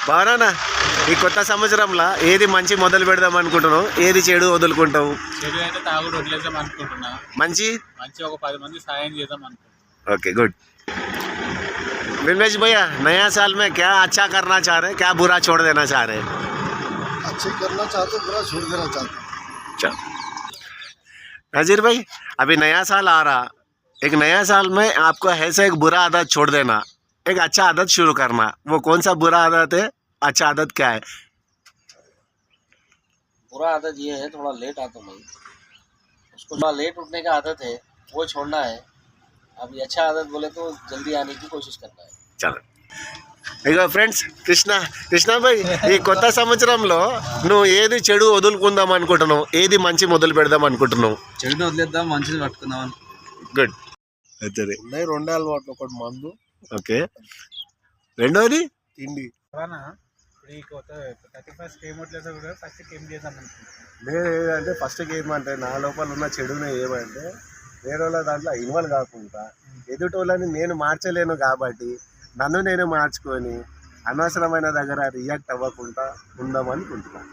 బాగున్నానా? ఈ కొత్త సంవత్సరంలో ఏది మంచి మొదలు పెడదాం అనుకుంటున్నావు, ఏది చెడు వదులుకుంటావు? చెడు అయితే తాగుడు వదిలేద్దాం అనుకుంటున్నా. మంచి మంచి ఒక 10 మంది సాయం చేద్దాం అనుకుంటున్నా. Okay good. विमलेश भैया, नया साल में क्या अच्छा करना चाह रहे हैं, क्या बुरा छोड़ देना चाह रहे हैं? अच्छे करना चाहते, बुरा छोड़ देना चाहते। चलो नजीर भाई, अभी नया साल आ रहा, एक नया साल में आपको ऐसा एक बुरा आदत छोड़ देना, एक अच्छा आदत शुरू करना, वो कौन सा बुरा आदत है, अच्छा आदत क्या है? बुरा आदत ये है थोड़ा लेट आता हूँ, उसको थोड़ा लेट उठने का आदत है, वो छोड़ना है। अभी अच्छा आदत बोले तो जल्दी आने की कोशिश करना है। चलो ఇక ఫ్రెండ్స్, కృష్ణ భాయ్, ఈ కొత్త సంవత్సరంలో నువ్వు ఏది చెడు వదులుకుందాం అనుకుంటున్నావు, ఏది మంచి మొదలు పెడదాం అనుకుంటున్నావు? చెడుని వదిలేద్దాం, మంచిని పట్టుకుందాం. గుడ్. ఉన్నాయి రెండే అలవాట్లు, ఒకటి మందు, ఓకే. రెండోది తిండి. ఈ కొత్త 31st ఏం వదిలేదా కూడా ఫస్ట్ ఏం చేద్దాం అనుకుంటున్నాను. నేను ఏదంటే ఫస్ట్ ఏమంటే నా లోపల ఉన్న చెడుని ఏమంటే వేరే వాళ్ళ దాంట్లో ఇన్వాల్వ్ కాకుండా ఎదుటి వాళ్ళని నేను మార్చలేను కాబట్టి నన్ను నేను మార్చుకొని అనవసరమైన దగ్గర రియాక్ట్ అవ్వకుండా ఉందామనుకుంటున్నాను.